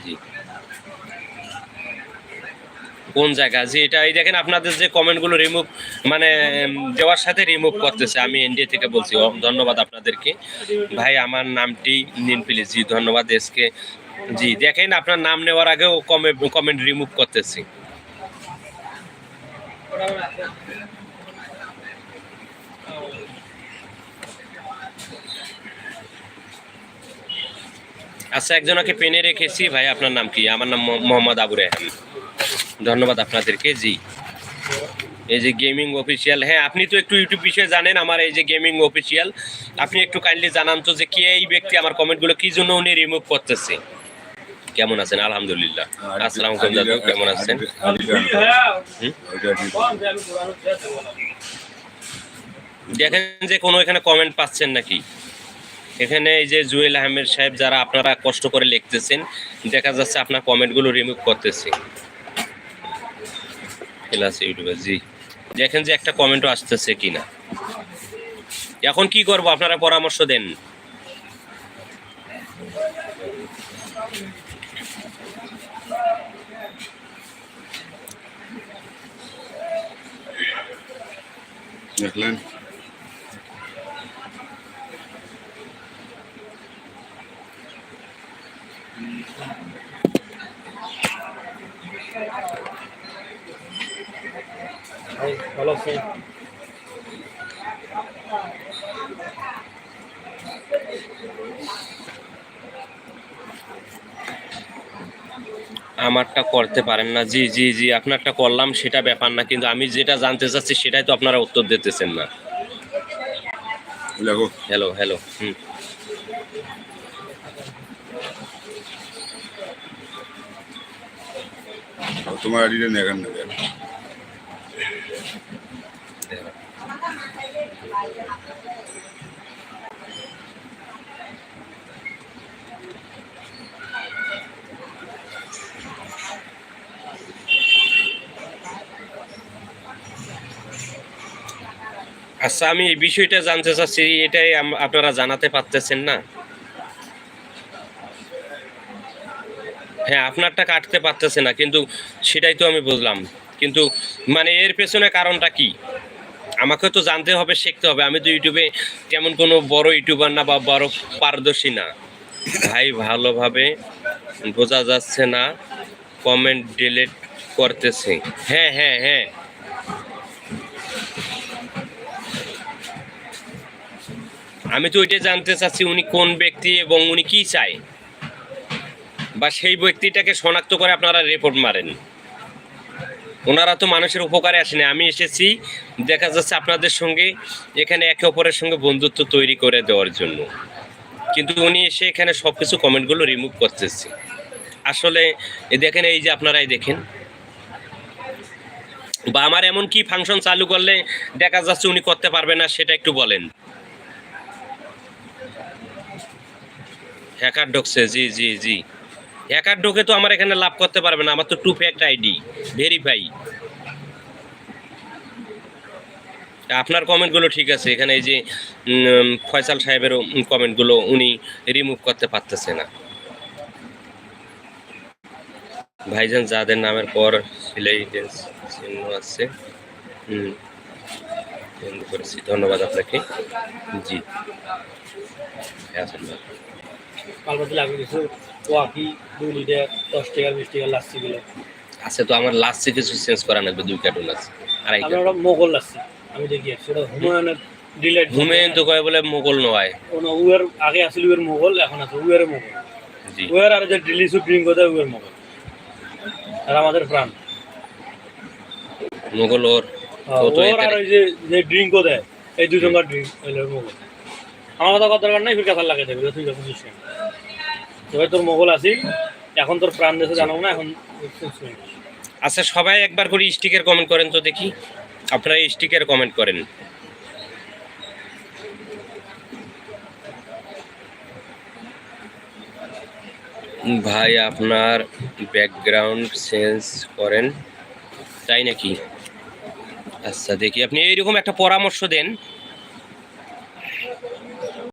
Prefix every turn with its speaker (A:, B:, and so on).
A: জি কোন জায়গা জি এটা এই দেখেন আপনাদের যে কমেন্টগুলো রিমুভ মানে দেওয়ার সাথে রিমুভ করতেছে। আমি ইন্ডিয়া থেকে বলছি। ধন্যবাদ আপনাদেরকে ভাই। আমার নামটি নিন প্লিজ। জি ধন্যবাদ এসকে। জি দেখেন আপনার নাম নেওয়ার আগেও কমেন্ট রিমুভ করতেছি। আচ্ছা একজনকে পেনে রেখেছি ভাই। আপনার নাম কি? আমার নাম মোহাম্মদ আবু রেহান। ধন্যবাদ আপনাদেরকে। জি এই যে গেমিং অফিসিয়াল, হ্যাঁ আপনি তো একটু ইউটিউব বিষয়ে জানেন। আমার এই যে গেমিং অফিসিয়াল, আপনি একটু কাইন্ডলি জানান তো যে কে এই ব্যক্তি আমার কমেন্টগুলো কি জন্য উনি রিমুভ করতেছে। কেমন আছেন? আলহামদুলিল্লাহ। আসসালামু আলাইকুম দাদু, কেমন আছেন? দেখেন যে কোনো এখানে কমেন্ট পাচ্ছেন নাকি? এখানে এই যে জুয়েল আহমেদ সাহেব যারা আপনারা কষ্ট করে লিখতেছেন, দেখা যাচ্ছে আপনার কমেন্টগুলো রিমুভ করতেছে। ইউটিউবে জি দেখেন যে একটা কমেন্টও আসতেছে কিনা। এখন কি করব আপনারা পরামর্শ দেন।
B: দেখলেন
C: ভালো আছে।
A: আমারটা করতে পারেন না। জি জি জি আপনারটা করলাম সেটা ব্যাপার না, কিন্তু আমি যেটা জানতে চাচ্ছি সেটাই তো আপনারা উত্তর দিতেছেন না। হ্যালো হ্যালো
B: তোমার আইডিটা নেগান না কেন?
A: আচ্ছা আমি এই বিষয়টা জানতে চাচ্ছি, এটাই আপনারা জানাতে পারতেছেন না। হ্যাঁ আপনারটা কাটতে পারতেছে না, কিন্তু সেটাই তো আমি বুঝলাম। কিন্তু মানে এর পেছনে কারণটা কি আমাকে তো জানতে হবে, শিখতে হবে। আমি তো ইউটিউবে তেমন কোনো বড় ইউটিউবার না বা বড় পারদর্শী না ভাই। ভালোভাবে বোঝা যাচ্ছে না, কমেন্ট ডিলিট করতেছে। হ্যাঁ হ্যাঁ হ্যাঁ আমি তো ওইটাই জানতে চাচ্ছি উনি কোন ব্যক্তি এবং উনি কি চায়, বা সেই ব্যক্তিটাকে শনাক্ত করে আপনারা রিপোর্ট মারেন। ওনারা তো মানুষের উপকারে আসেনি। আমি এসেছি দেখা যাচ্ছে আপনাদের সঙ্গে এখানে একে অপরের সঙ্গে বন্ধুত্ব তৈরি করে দেওয়ার জন্য, কিন্তু উনি এসে এখানে সব কিছু কমেন্টগুলো রিমুভ করতেছে। আসলে দেখেন এই যে আপনারাই দেখেন, বা আমার এমন কি ফাংশন চালু করলে দেখা যাচ্ছে উনি করতে পারবে না, সেটা একটু বলেন। হ্যাকার ঢুকছে? জি জি জি হ্যাকার ঢুকে তো আমার এখানে লাভ করতে পারবে না। আমার তো 2 ফ্যাক্টর আইডি ভেরিফাই। আপনার কমেন্টগুলো ঠিক আছে, এখানে এই যে ফয়সাল সাহেবেরও কমেন্টগুলো উনি রিমুভ করতে পারতেছে না। ভাইজান যাদের নামের পর সিলাই চিহ্ন আছে বন্ধ করেছি। ধন্যবাদ আপনাকে। জি আসেন আচ্ছা তো আমার লাস্টে কিছু চেঞ্জ করা লাগবে। 2 কার্টুন আছে আর
C: মোগল লাসি আমি দেখি সেটা হুমায়ুনের ডিলেট।
A: হুমায়ুন তো কয় বলে মোগল নয়,
C: উয়ার আগে আসলে উয়ার মোগল, এখন আছে উয়ারে মোগল।
A: জি
C: উয়ার আর যে ডিলিসু ড্রিঙ্ক করে উয়ার মোগল। আর আমাদের প্রাণ
A: মোগল ওর
C: আর ওই যে ড্রিঙ্ক দেয় এই দুজনকার ড্রিঙ্ক হইলো মোগল। আমার কথা কথা দরকার নাই, ফির কাছার লাগাই দেবে তুই যখন বুঝছেন। তবে তোর মোগল আছি, এখন তোর প্রাণ দেশে জানাবো না এখন।
A: আচ্ছা সবাই একবার করে স্টিকের কমেন্ট করেন তো দেখি। আপনারা স্টিকের কমেন্ট করেন। ভাই আপনার ব্যাকগ্রাউন্ড চেঞ্জ করেন তাই নাকি? আচ্ছা দেখি আপনি এইরকম একটা পরামর্শ দেন।